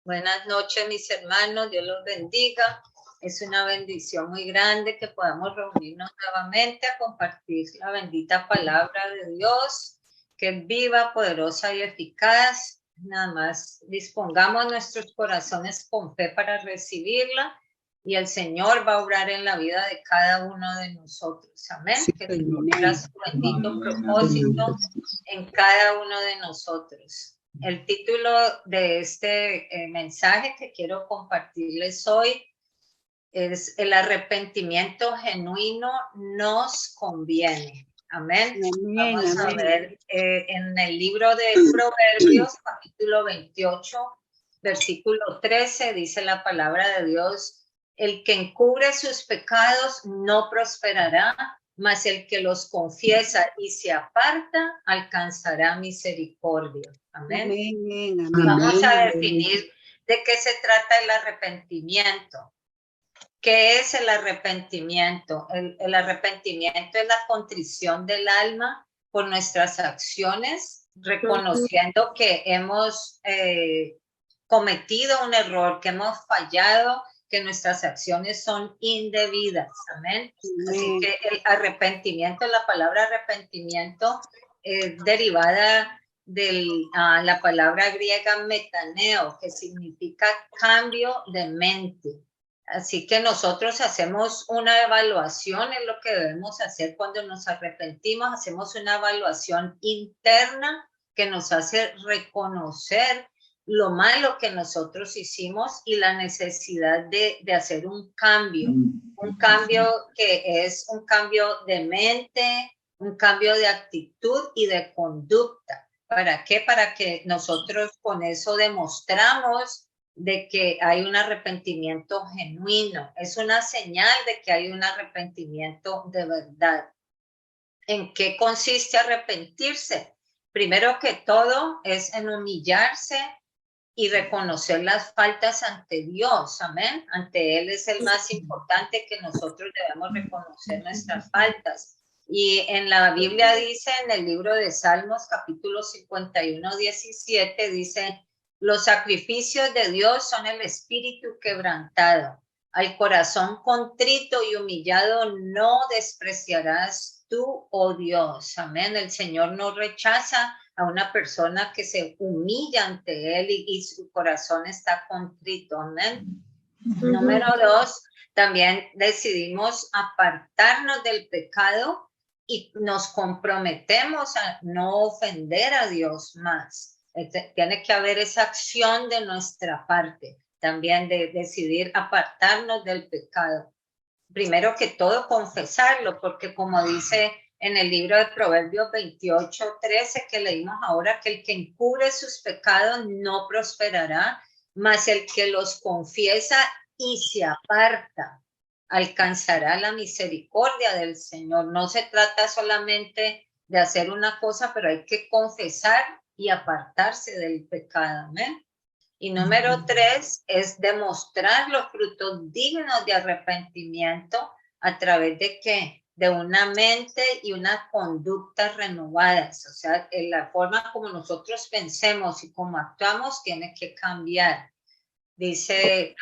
Buenas noches, mis hermanos. Dios los bendiga. Es una bendición muy grande que podamos reunirnos nuevamente a compartir la bendita palabra de Dios, que es viva, poderosa y eficaz. Nada más dispongamos nuestros corazones con fe para recibirla y el Señor va a obrar en la vida de cada uno de nosotros. Amén. Sí, que cumpla su bendito propósito en cada uno de nosotros. El título de este mensaje que quiero compartirles hoy es: el arrepentimiento genuino nos conviene. Amén. Vamos a ver en el libro de Proverbios, capítulo 28, versículo 13, dice la palabra de Dios: el que encubre sus pecados no prosperará, mas el que los confiesa y se aparta alcanzará misericordia. Amén. Amén, amén. Vamos a definir de qué se trata el arrepentimiento. ¿Qué es el arrepentimiento? El arrepentimiento es la contrición del alma por nuestras acciones, reconociendo que hemos cometido un error, que hemos fallado, que nuestras acciones son indebidas. Amén. Así que el arrepentimiento, la palabra arrepentimiento es derivada de la palabra griega metaneo, que significa cambio de mente. Así que nosotros hacemos una evaluación, es lo que debemos hacer cuando nos arrepentimos. Hacemos una evaluación interna que nos hace reconocer lo malo que nosotros hicimos y la necesidad de hacer un cambio que es un cambio de mente, un cambio de actitud y de conducta. ¿Para qué? Para que nosotros con eso demostramos de que hay un arrepentimiento genuino. Es una señal de que hay un arrepentimiento de verdad. ¿En qué consiste arrepentirse? Primero que todo es en humillarse y reconocer las faltas ante Dios. Amén. Ante Él es el más importante, que nosotros debemos reconocer nuestras faltas. Y en la Biblia dice, en el libro de Salmos, capítulo 51, 17, dice: los sacrificios de Dios son el espíritu quebrantado. Al corazón contrito y humillado no despreciarás tú, oh Dios. Amén. El Señor no rechaza a una persona que se humilla ante Él y su corazón está contrito. Amén. Número 2, también decidimos apartarnos del pecado y nos comprometemos a no ofender a Dios más. Tiene que haber esa acción de nuestra parte, también de decidir apartarnos del pecado. Primero que todo, confesarlo, porque como dice en el libro de Proverbios 28, 13, que leímos ahora, que el que encubre sus pecados no prosperará, mas el que los confiesa y se aparta alcanzará la misericordia del Señor. No se trata solamente de hacer una cosa, pero hay que confesar y apartarse del pecado. ¿Amén? Y número 3 es demostrar los frutos dignos de arrepentimiento a través de ¿qué? De una mente y una conducta renovadas. O sea, en la forma como nosotros pensemos y como actuamos tiene que cambiar. Dice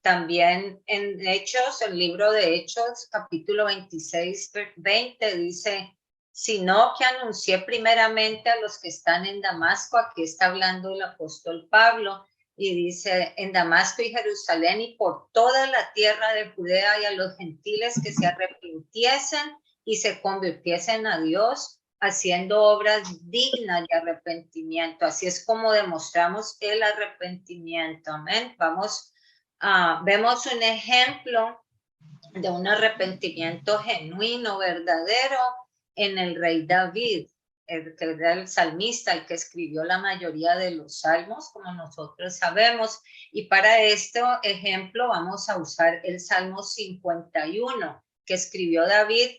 también en Hechos, el libro de Hechos, capítulo 26, 20, dice: sino que anuncié primeramente a los que están en Damasco. Aquí está hablando el apóstol Pablo, y dice: en Damasco y Jerusalén y por toda la tierra de Judea, y a los gentiles que se arrepintiesen y se convirtiesen a Dios, haciendo obras dignas de arrepentimiento. Así es como demostramos el arrepentimiento. Amén. Vemos un ejemplo de un arrepentimiento genuino, verdadero, en el rey David, que era el salmista, el que escribió la mayoría de los salmos, como nosotros sabemos. Y para este ejemplo vamos a usar el Salmo 51, que escribió David.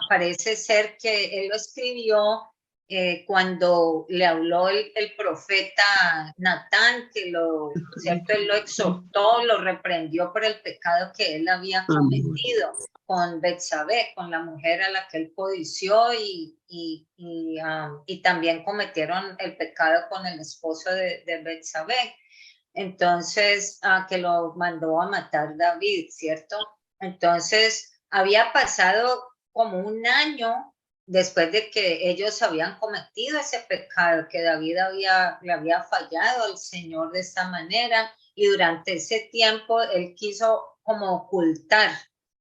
Parece ser que él lo escribió cuando le habló el profeta Natán, que ¿cierto? Él lo exhortó, lo reprendió por el pecado que él había cometido con Betsabé, con la mujer a la que él codició, y también cometieron el pecado con el esposo de Betsabé. Entonces, que lo mandó a matar David, ¿cierto? Entonces, había pasado como un año después de que ellos habían cometido ese pecado, que David le había fallado al Señor de esta manera, y durante ese tiempo él quiso como ocultar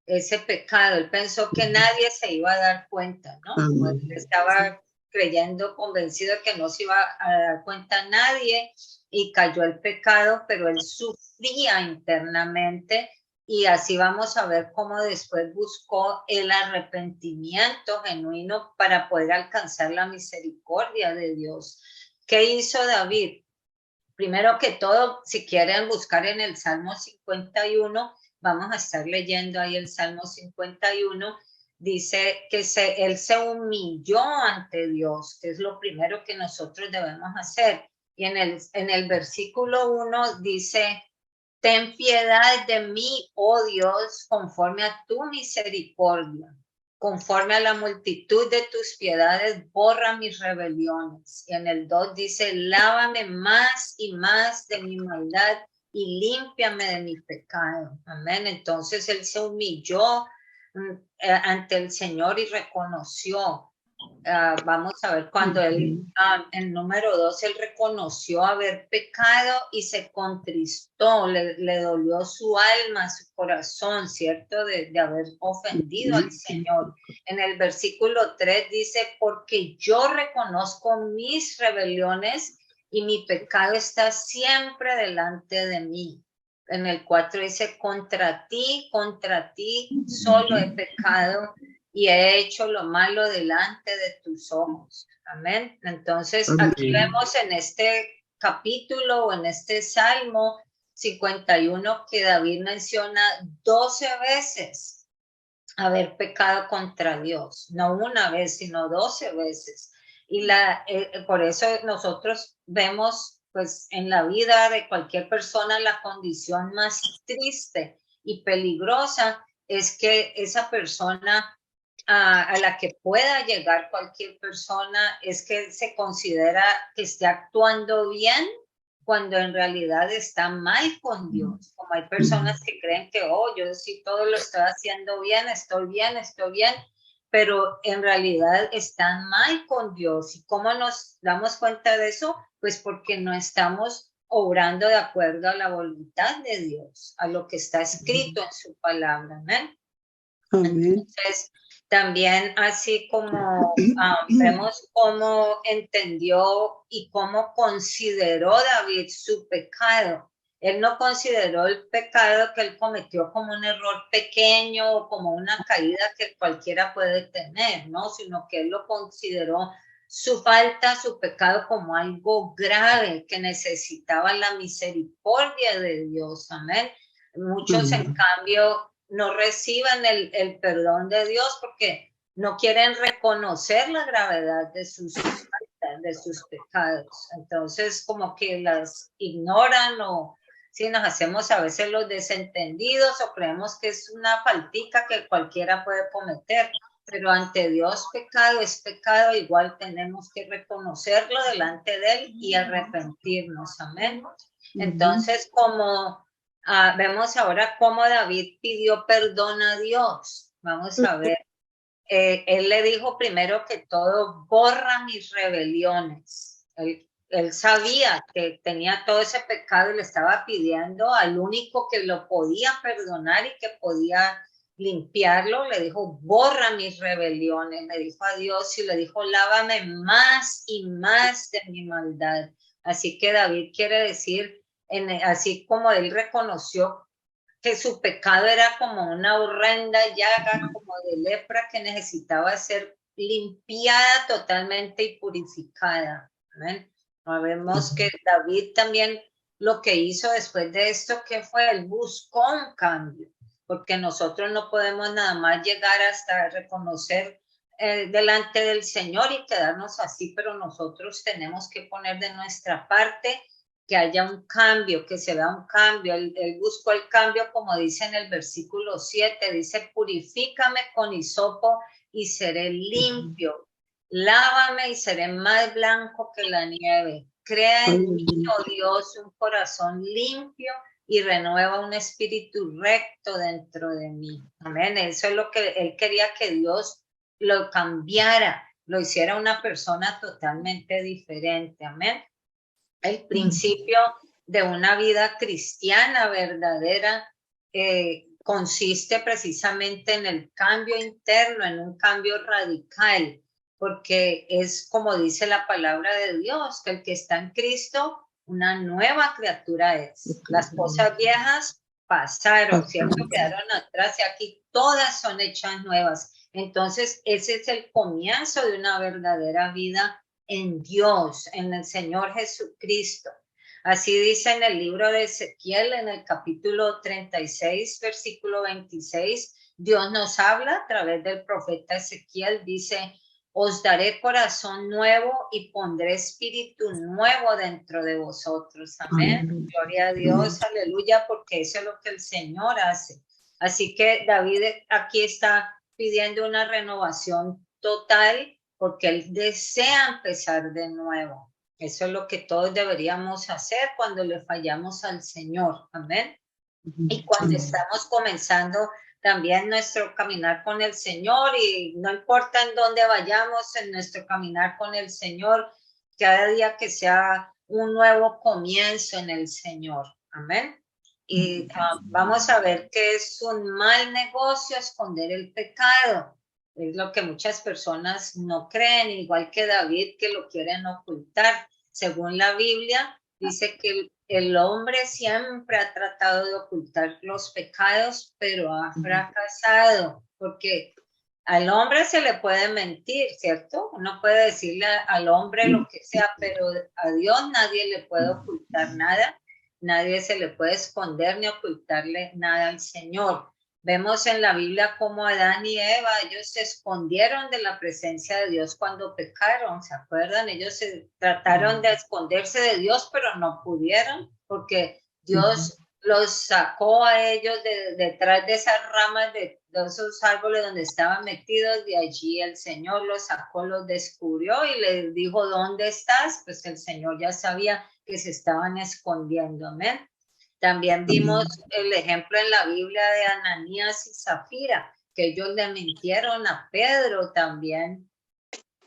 ese pecado. Él pensó que nadie se iba a dar cuenta, ¿no? Él estaba creyendo, convencido de que no se iba a dar cuenta nadie, y cayó el pecado, pero él sufría internamente, y así vamos a ver cómo después buscó el arrepentimiento genuino para poder alcanzar la misericordia de Dios. ¿Qué hizo David? Primero que todo, si quieren buscar en el Salmo 51, vamos a estar leyendo ahí el Salmo 51, dice que él se humilló ante Dios, que es lo primero que nosotros debemos hacer. Y en el versículo 1 dice, ten piedad de mí, oh Dios, conforme a tu misericordia. Conforme a la multitud de tus piedades, borra mis rebeliones. Y en el 2 dice, lávame más y más de mi maldad y límpiame de mi pecado. Amén. Entonces él se humilló ante el Señor y reconoció. Vamos a ver, cuando él, en número 2, él reconoció haber pecado y se contristó, le dolió su alma, su corazón, ¿cierto? De haber ofendido al Señor. En el versículo 3 dice, porque yo reconozco mis rebeliones y mi pecado está siempre delante de mí. En el 4 dice, contra ti solo he pecado y he hecho lo malo delante de tus ojos. Amén. Entonces, aquí vemos en este capítulo o en este Salmo 51 que David menciona 12 veces haber pecado contra Dios. No una vez, sino 12 veces. Y por eso nosotros vemos, pues, en la vida de cualquier persona la condición más triste y peligrosa es que esa persona a la que pueda llegar cualquier persona es que se considera que esté actuando bien cuando en realidad está mal con Dios. Como hay personas que creen que, oh, yo sí todo lo estoy haciendo bien, estoy bien, pero en realidad están mal con Dios. ¿Y cómo nos damos cuenta de eso? Pues porque no estamos obrando de acuerdo a la voluntad de Dios, a lo que está escrito en su palabra. ¿Amén? Entonces, también así como vemos cómo entendió y cómo consideró David su pecado. Él no consideró el pecado que él cometió como un error pequeño o como una caída que cualquiera puede tener, ¿no? Sino que él lo consideró su falta, su pecado como algo grave que necesitaba la misericordia de Dios. Amén. Muchos, en cambio, no reciban el perdón de Dios porque no quieren reconocer la gravedad de sus pecados. Entonces, como que las ignoran o si nos hacemos a veces los desentendidos o creemos que es una faltica que cualquiera puede cometer. Pero ante Dios pecado es pecado, igual tenemos que reconocerlo delante de Él y arrepentirnos. Amén. Entonces, como vemos ahora cómo David pidió perdón a Dios. Vamos a ver. Él le dijo primero que todo, borra mis rebeliones. Él sabía que tenía todo ese pecado y le estaba pidiendo al único que lo podía perdonar y que podía limpiarlo. Le dijo, borra mis rebeliones. Le dijo a Dios y le dijo, lávame más y más de mi maldad. Así que David quiere decir, así como él reconoció que su pecado era como una horrenda llaga, como de lepra que necesitaba ser limpiada totalmente y purificada. ¿Ven? Vemos que David también lo que hizo después de esto, que fue, él buscó un cambio, porque nosotros no podemos nada más llegar hasta reconocer delante del Señor y quedarnos así, pero nosotros tenemos que poner de nuestra parte que haya un cambio, que se vea un cambio. Él buscó el cambio, como dice en el versículo 7, dice, purifícame con hisopo y seré limpio, lávame y seré más blanco que la nieve. crea en mí, oh Dios, un corazón limpio y renueva un espíritu recto dentro de mí. Amén. Eso es lo que él quería, que Dios lo cambiara, lo hiciera una persona totalmente diferente. Amén. El principio de una vida cristiana verdadera consiste precisamente en el cambio interno, en un cambio radical, porque es como dice la palabra de Dios, que el que está en Cristo, una nueva criatura es. Las cosas viejas pasaron, ¿cierto? Quedaron atrás y aquí todas son hechas nuevas. Entonces, ese es el comienzo de una verdadera vida en Dios, en el Señor Jesucristo. Así dice en el libro de Ezequiel, en el capítulo 36, versículo 26, Dios nos habla a través del profeta Ezequiel, dice, os daré corazón nuevo y pondré espíritu nuevo dentro de vosotros. Amén. Gloria a Dios, aleluya, porque eso es lo que el Señor hace. Así que David aquí está pidiendo una renovación total porque él desea empezar de nuevo. Eso es lo que todos deberíamos hacer cuando le fallamos al Señor. Amén. Y cuando estamos comenzando también nuestro caminar con el Señor, y no importa en dónde vayamos en nuestro caminar con el Señor, cada día que sea un nuevo comienzo en el Señor. Amén. Y vamos a ver que es un mal negocio esconder el pecado. Es lo que muchas personas no creen, igual que David, que lo quieren ocultar. Según la Biblia, dice que el hombre siempre ha tratado de ocultar los pecados, pero ha fracasado, porque al hombre se le puede mentir, ¿cierto? Uno puede decirle al hombre lo que sea, pero a Dios nadie le puede ocultar nada, nadie se le puede esconder ni ocultarle nada al Señor. Vemos en la Biblia cómo Adán y Eva, ellos se escondieron de la presencia de Dios cuando pecaron, ¿se acuerdan? Ellos trataron de esconderse de Dios, pero no pudieron, porque Dios los sacó a ellos detrás de esas ramas de esos árboles donde estaban metidos. De allí el Señor los sacó, los descubrió y les dijo, ¿dónde estás? Pues el Señor ya sabía que se estaban escondiendo. Amén. También vimos el ejemplo en la Biblia de Ananías y Zafira, que ellos le mintieron a Pedro también,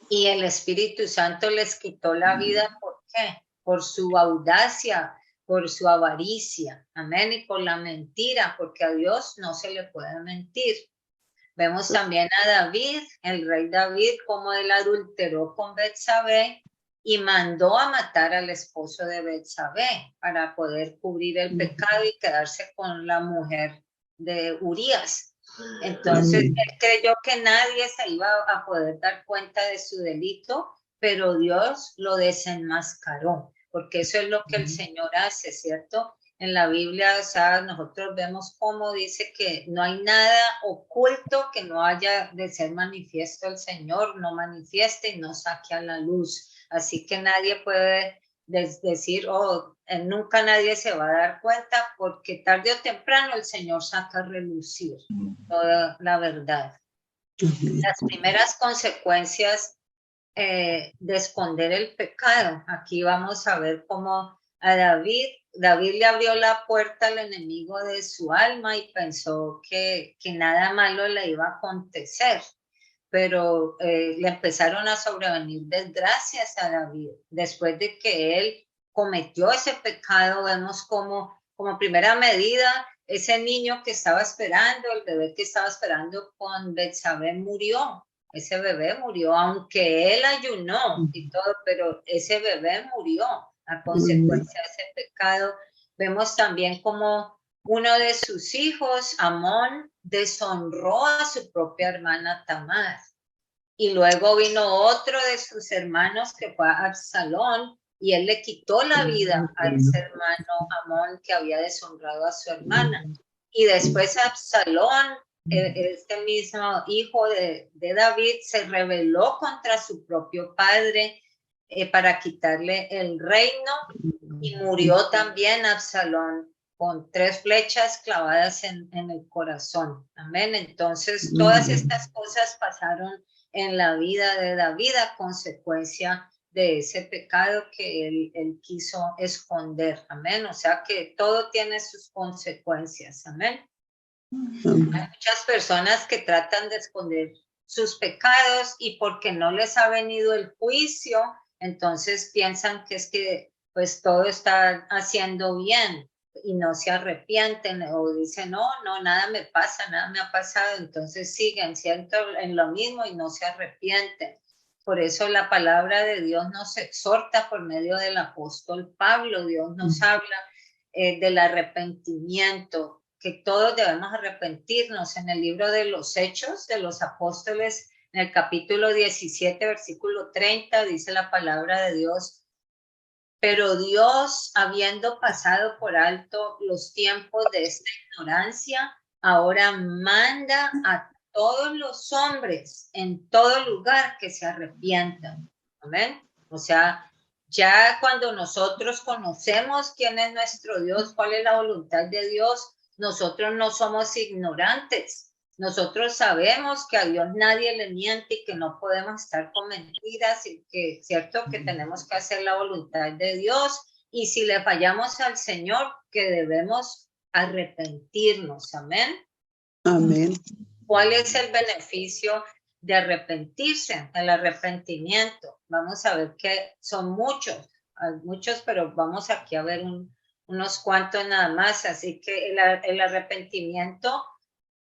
y el Espíritu Santo les quitó la vida. ¿Por qué? Por su audacia, por su avaricia, amén, y por la mentira, porque a Dios no se le puede mentir. Vemos también a David, el rey David, cómo él adulteró con Betsabé y mandó a matar al esposo de Betsabé para poder cubrir el pecado y quedarse con la mujer de Urías. Entonces él creyó que nadie se iba a poder dar cuenta de su delito, pero Dios lo desenmascaró, porque eso es lo que el Señor hace, ¿cierto? En la Biblia, o sea, nosotros vemos cómo dice que no hay nada oculto que no haya de ser manifiesto el Señor, no manifieste y no saque a la luz. Así que nadie puede decir, oh, nunca nadie se va a dar cuenta, porque tarde o temprano el Señor saca a relucir toda la verdad. Las primeras consecuencias de esconder el pecado. Aquí vamos a ver cómo a David le abrió la puerta al enemigo de su alma y pensó que nada malo le iba a acontecer, pero le empezaron a sobrevenir desgracias a David. Después de que él cometió ese pecado, vemos como primera medida, ese niño que estaba esperando, el bebé que estaba esperando con Betsabé murió. Ese bebé murió, aunque él ayunó y todo, pero ese bebé murió a consecuencia de ese pecado. Vemos también como uno de sus hijos, Amón, deshonró a su propia hermana Tamar. Y luego vino otro de sus hermanos que fue Absalón, y él le quitó la vida a ese hermano Amón que había deshonrado a su hermana. Y después Absalón, este mismo hijo de David, se rebeló contra su propio padre para quitarle el reino, y murió también Absalón con 3 flechas clavadas en el corazón. Amén. Entonces, todas estas cosas pasaron en la vida de David a consecuencia de ese pecado que él quiso esconder. Amén. O sea que todo tiene sus consecuencias. Amén. Hay muchas personas que tratan de esconder sus pecados y porque no les ha venido el juicio, entonces piensan que es que pues todo está haciendo bien y no se arrepienten o dicen, no, nada me pasa, nada me ha pasado, entonces siguen siendo en lo mismo y no se arrepienten. Por eso la palabra de Dios nos exhorta por medio del apóstol Pablo. Dios nos habla del arrepentimiento, que todos debemos arrepentirnos. En el libro de los Hechos de los Apóstoles, en el capítulo 17, versículo 30, dice la palabra de Dios: pero Dios, habiendo pasado por alto los tiempos de esta ignorancia, ahora manda a todos los hombres en todo lugar que se arrepientan. Amén. O sea, ya cuando nosotros conocemos quién es nuestro Dios, cuál es la voluntad de Dios, nosotros no somos ignorantes. Nosotros sabemos que a Dios nadie le miente y que no podemos estar con mentiras y que, cierto, que tenemos que hacer la voluntad de Dios. Y si le fallamos al Señor, que debemos arrepentirnos. Amén. Amén. ¿Cuál es el beneficio de arrepentirse? El arrepentimiento. Vamos a ver que son muchos, pero vamos aquí a ver unos cuantos nada más. Así que el arrepentimiento,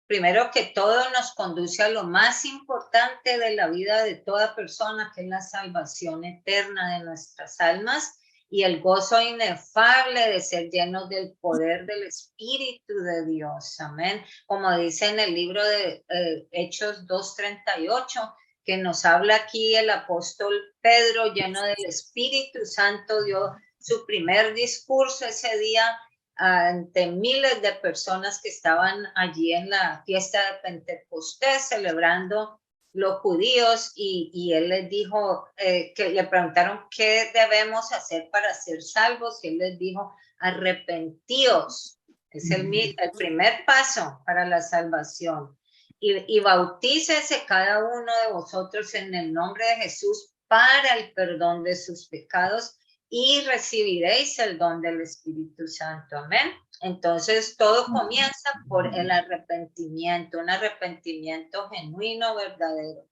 primero que todo, nos conduce a lo más importante de la vida de toda persona, que es la salvación eterna de nuestras almas y el gozo inefable de ser llenos del poder del Espíritu de Dios. Amén. Como dice en el libro de Hechos 2:38, que nos habla aquí el apóstol Pedro, lleno del Espíritu Santo, dio su primer discurso ese día ante miles de personas que estaban allí en la fiesta de Pentecostés celebrando los judíos, y él les dijo, que le preguntaron qué debemos hacer para ser salvos, y él les dijo: arrepentíos. Es el primer paso para la salvación. Y bautícese cada uno de vosotros en el nombre de Jesús para el perdón de sus pecados, y recibiréis el don del Espíritu Santo. Amén. Entonces todo comienza por el arrepentimiento, un arrepentimiento genuino, verdadero.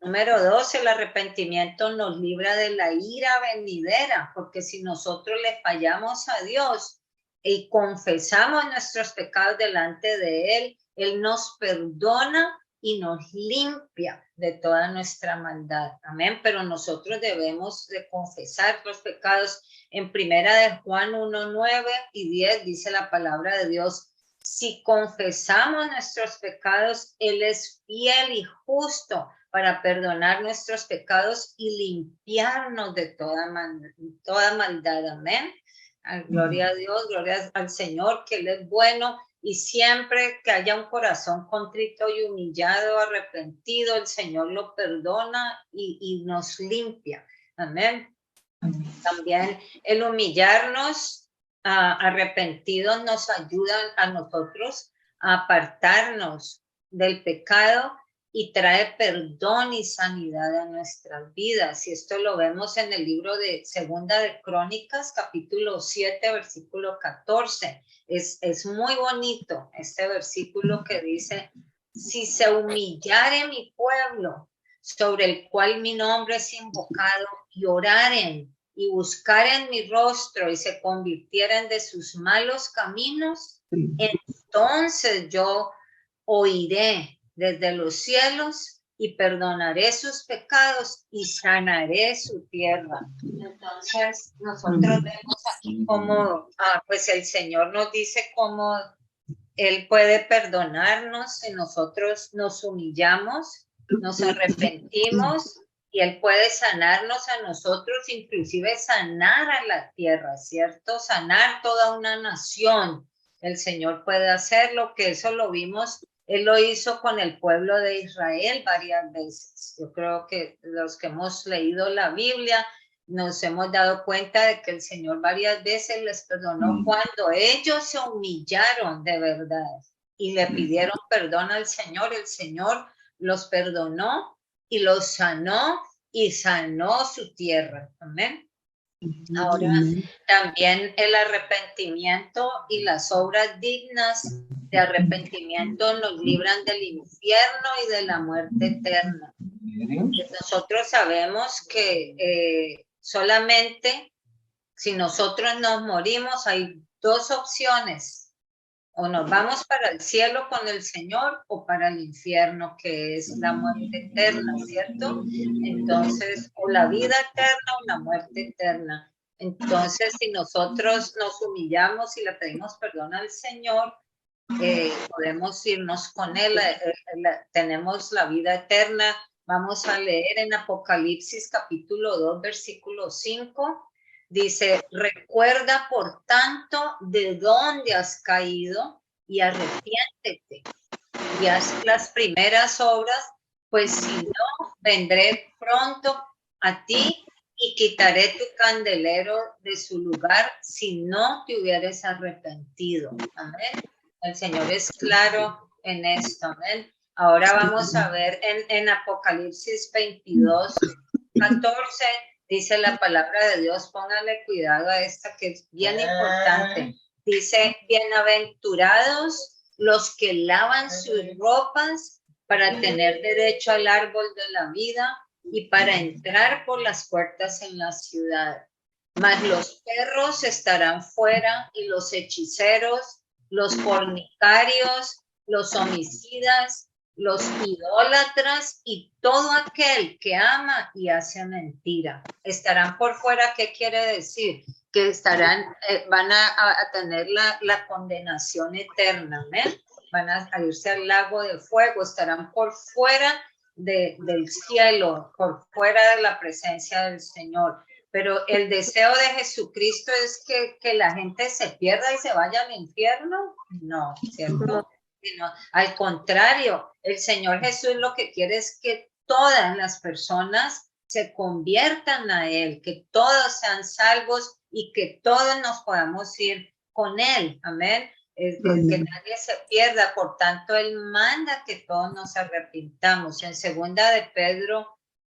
Número 2, el arrepentimiento nos libra de la ira venidera, porque si nosotros le fallamos a Dios y confesamos nuestros pecados delante de Él, Él nos perdona y nos limpia de toda nuestra maldad. Amén. Pero nosotros debemos de confesar los pecados. En primera de Juan 1:9 y 10 dice la palabra de Dios: si confesamos nuestros pecados, Él es fiel y justo para perdonar nuestros pecados y limpiarnos de toda maldad. Amén. Gloria a Dios, gloria al Señor, que Él es bueno. Y siempre que haya un corazón contrito y humillado, arrepentido, el Señor lo perdona y nos limpia. Amén. También el humillarnos, arrepentidos, nos ayuda a nosotros a apartarnos del pecado y trae perdón y sanidad a nuestras vidas. Y esto lo vemos en el libro de Segunda de Crónicas, capítulo 7, versículo 14. Es muy bonito este versículo que dice: si se humillare mi pueblo, sobre el cual mi nombre es invocado, y oraren y buscaren mi rostro y se convirtieren de sus malos caminos, entonces yo oiré desde los cielos y perdonaré sus pecados y sanaré su tierra. Entonces nosotros vemos aquí cómo pues el Señor nos dice cómo Él puede perdonarnos si nosotros nos humillamos, nos arrepentimos, y Él puede sanarnos a nosotros, inclusive sanar a la tierra, ¿cierto? Sanar toda una nación. El Señor puede hacerlo, que eso lo vimos. Él lo hizo con el pueblo de Israel varias veces. Yo creo que los que hemos leído la Biblia nos hemos dado cuenta de que el Señor varias veces les perdonó cuando ellos se humillaron de verdad y le pidieron perdón al Señor. El Señor los perdonó y los sanó y sanó su tierra. Amén. Ahora, Amén. también el arrepentimiento y las obras dignas de arrepentimiento nos libran del infierno y de la muerte eterna. Nosotros sabemos que solamente si nosotros nos morimos hay dos opciones: o nos vamos para el cielo con el Señor o para el infierno, que es la muerte eterna, ¿cierto? Entonces, o la vida eterna o la muerte eterna. Entonces, si nosotros nos humillamos y le pedimos perdón al Señor, podemos irnos con Él, tenemos la vida eterna. Vamos a leer en Apocalipsis capítulo 2, versículo 5. Dice, recuerda por tanto de dónde has caído y arrepiéntete y haz las primeras obras, pues si no, vendré pronto a ti y quitaré tu candelero de su lugar si no te hubieres arrepentido. Amén. El Señor es claro en esto. Amén. Ahora vamos a ver en Apocalipsis 22, 14, dice la palabra de Dios, póngale cuidado a esta que es bien importante. Dice, bienaventurados los que lavan sus ropas para tener derecho al árbol de la vida y para entrar por las puertas en la ciudad. Mas los perros estarán fuera y los hechiceros, los fornicarios, los homicidas, los idólatras y todo aquel que ama y hace mentira. Estarán por fuera, ¿qué quiere decir? Que estarán, van a tener la condenación eterna, ¿eh? Van a irse al lago de fuego, estarán por fuera del cielo, por fuera de la presencia del Señor. Pero el deseo de Jesucristo es que la gente se pierda y se vaya al infierno. No, ¿cierto? No, al contrario, el Señor Jesús lo que quiere es que todas las personas se conviertan a Él, que todos sean salvos y que todos nos podamos ir con Él. Amén. Que nadie se pierda. Por tanto, Él manda que todos nos arrepintamos. En segunda de Pedro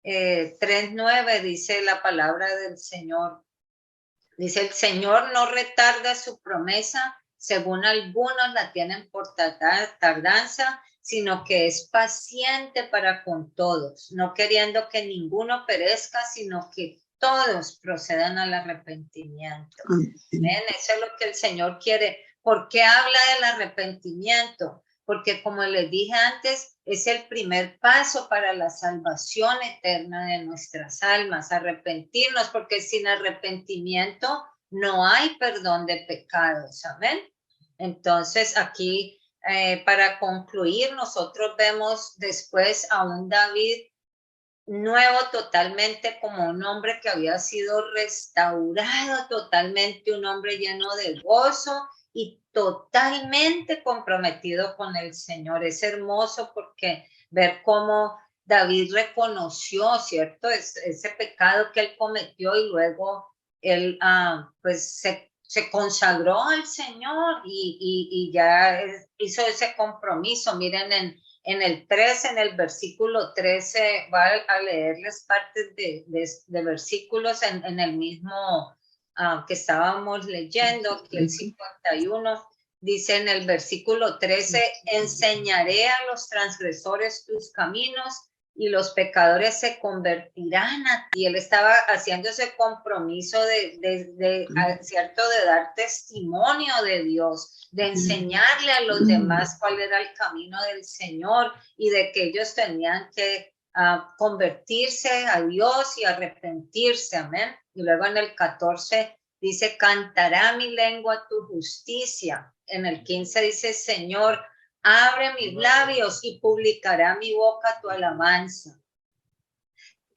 3:9 dice la palabra del Señor. Dice, el Señor no retarda su promesa, según algunos la tienen por tardanza, sino que es paciente para con todos, no queriendo que ninguno perezca, sino que todos procedan al arrepentimiento. ¿Ven? Eso es lo que el Señor quiere. ¿Por qué habla del arrepentimiento? Porque como les dije antes, es el primer paso para la salvación eterna de nuestras almas, arrepentirnos, porque sin arrepentimiento no hay perdón de pecados. Amén. Entonces aquí, para concluir, nosotros vemos después a un David nuevo totalmente, como un hombre que había sido restaurado totalmente, un hombre lleno de gozo y totalmente comprometido con el Señor. Es hermoso porque ver cómo David reconoció, ¿cierto? Ese pecado que él cometió y luego él pues se consagró al Señor y ya hizo ese compromiso. Miren en el 13, en el versículo 13, va a leerles partes de versículos en el mismo que estábamos leyendo, que el 51, dice en el versículo 13, enseñaré a los transgresores tus caminos y los pecadores se convertirán a ti. Él estaba haciendo ese compromiso ¿cierto? De dar testimonio de Dios, de enseñarle a los demás cuál era el camino del Señor y de que ellos tenían que convertirse a Dios y arrepentirse. Amén. Y luego en el 14 dice, cantará mi lengua tu justicia. En el 15 dice, Señor, abre mis labios y publicará mi boca tu alabanza.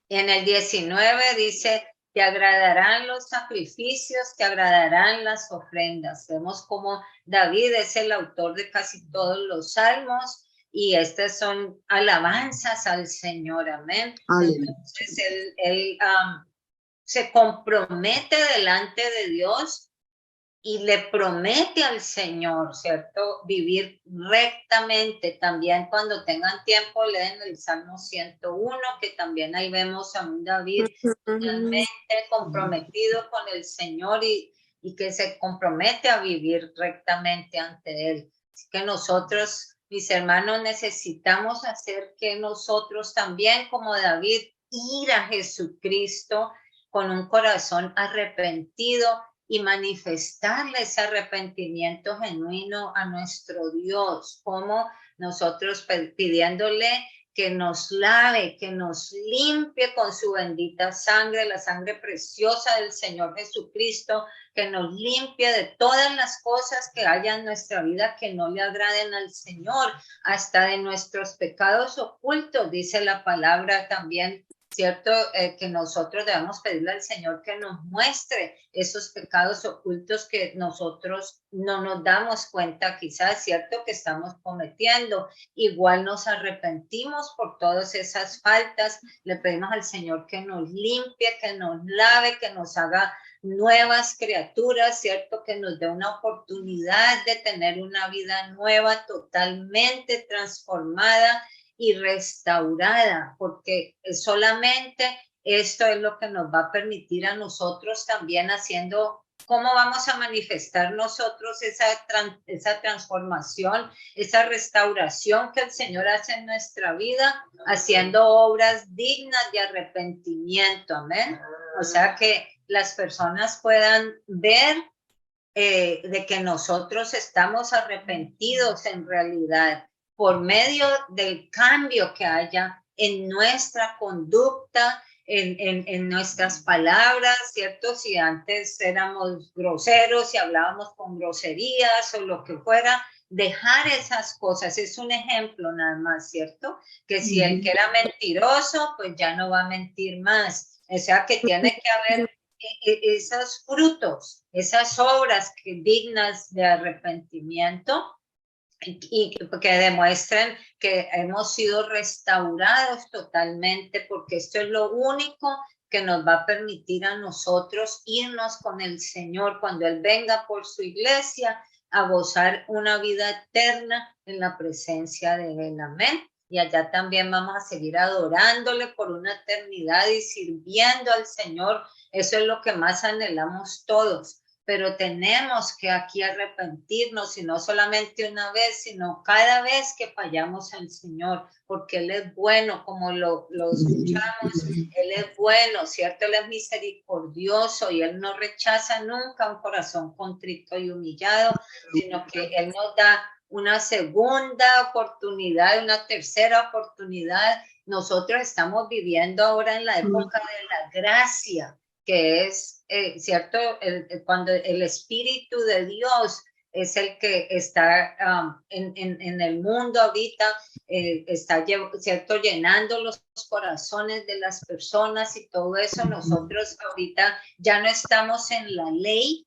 En el 19 dice, te agradarán los sacrificios, te agradarán las ofrendas. Vemos como David es el autor de casi todos los salmos y estas son alabanzas al Señor. Amén. Entonces él se compromete delante de Dios y le promete al Señor, ¿cierto? Vivir rectamente. También cuando tengan tiempo leen el Salmo 101, que también ahí vemos a un David totalmente comprometido con el Señor y que se compromete a vivir rectamente ante Él. Así que nosotros, mis hermanos, necesitamos hacer que nosotros también, como David, ir a Jesucristo con un corazón arrepentido y manifestarle ese arrepentimiento genuino a nuestro Dios, como nosotros pidiéndole que nos lave, que nos limpie con su bendita sangre, la sangre preciosa del Señor Jesucristo, que nos limpie de todas las cosas que haya en nuestra vida que no le agraden al Señor, hasta de nuestros pecados ocultos, dice la palabra también, ¿cierto? Que nosotros debemos pedirle al Señor que nos muestre esos pecados ocultos que nosotros no nos damos cuenta, quizás, ¿cierto? Que estamos cometiendo. Igual nos arrepentimos por todas esas faltas. Le pedimos al Señor que nos limpie, que nos lave, que nos haga nuevas criaturas, ¿cierto? Que nos dé una oportunidad de tener una vida nueva, totalmente transformada y restaurada, porque solamente esto es lo que nos va a permitir a nosotros también haciendo, cómo vamos a manifestar nosotros esa transformación, esa restauración que el Señor hace en nuestra vida, haciendo obras dignas de arrepentimiento, amén. O sea, que las personas puedan ver de que nosotros estamos arrepentidos en realidad, por medio del cambio que haya en nuestra conducta, en nuestras palabras, ¿cierto? Si antes éramos groseros, si hablábamos con groserías o lo que fuera, dejar esas cosas. Es un ejemplo nada más, ¿cierto? Que si el que era mentiroso, pues ya no va a mentir más. O sea, que tiene que haber esos frutos, esas obras dignas de arrepentimiento, y que demuestren que hemos sido restaurados totalmente, porque esto es lo único que nos va a permitir a nosotros irnos con el Señor cuando Él venga por su iglesia a gozar una vida eterna en la presencia de Él. Amén. Y allá también vamos a seguir adorándole por una eternidad y sirviendo al Señor. Eso es lo que más anhelamos todos. Pero tenemos que aquí arrepentirnos, y no solamente una vez, sino cada vez que fallamos al Señor, porque Él es bueno, como lo escuchamos, Él es bueno, ¿cierto? Él es misericordioso y Él no rechaza nunca un corazón contrito y humillado, sino que Él nos da una segunda oportunidad, una tercera oportunidad. Nosotros estamos viviendo ahora en la época de la gracia, que es, ¿cierto? Cuando el Espíritu de Dios es el que está en el mundo ahorita, está, ¿cierto? Llenando los corazones de las personas y todo eso. Nosotros ahorita ya no estamos en la ley,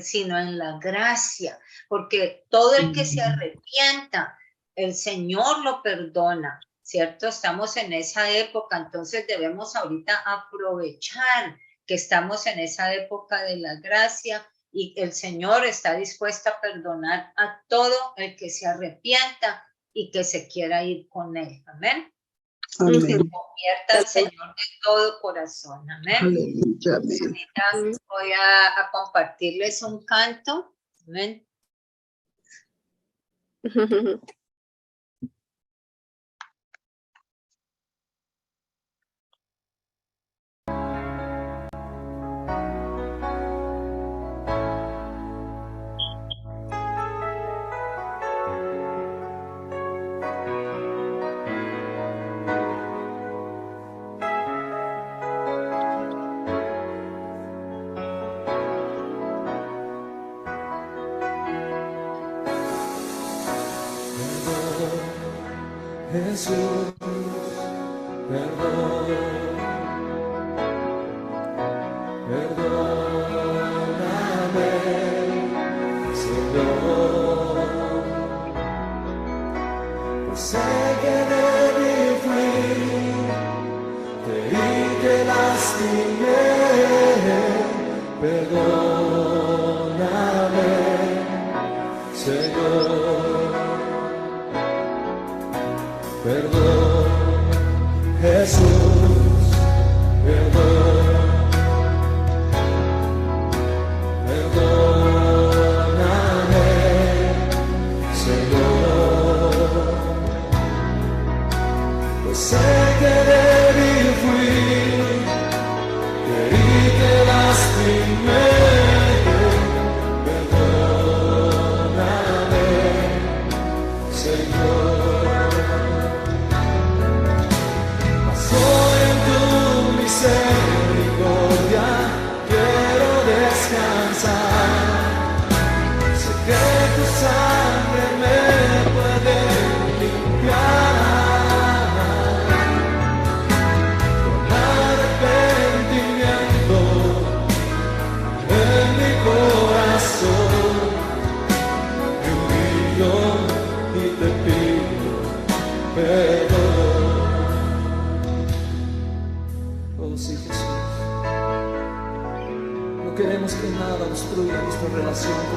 sino en la gracia, porque todo el que se arrepienta, el Señor lo perdona, ¿cierto? Estamos en esa época, entonces debemos ahorita aprovechar que estamos en esa época de la gracia y el Señor está dispuesto a perdonar a todo el que se arrepienta y que se quiera ir con Él. Amén. Amén. Y se convierta al Señor de todo corazón. Amén. Aleluya, amén. Ahorita voy a compartirles un canto. Amén. Jesús, perdón, perdóname, Señor, pues sé que débil fui, te herí, te lastimé, perdóname.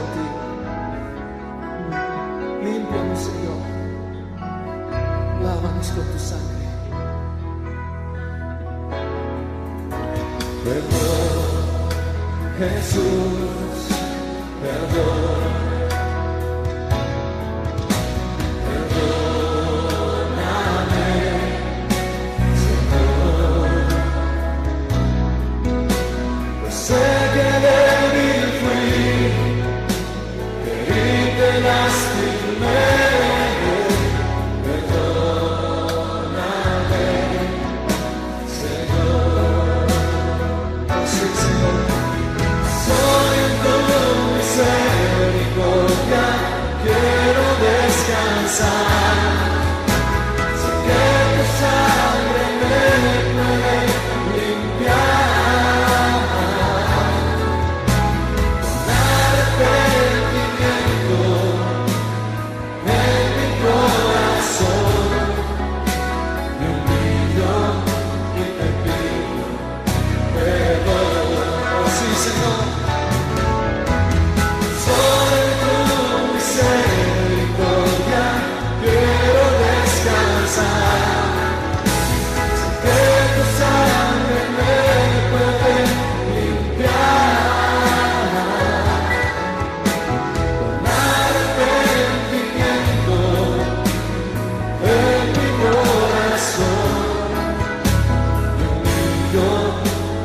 contigo. Límpianos, Señor. Lávanos con tu sangre. Perdón, Jesús, perdón. Sé que débil fui, herí te lastimé, perdóname, Señor. Oh, sí, Señor. Soy en tu misericordia, quiero descansar.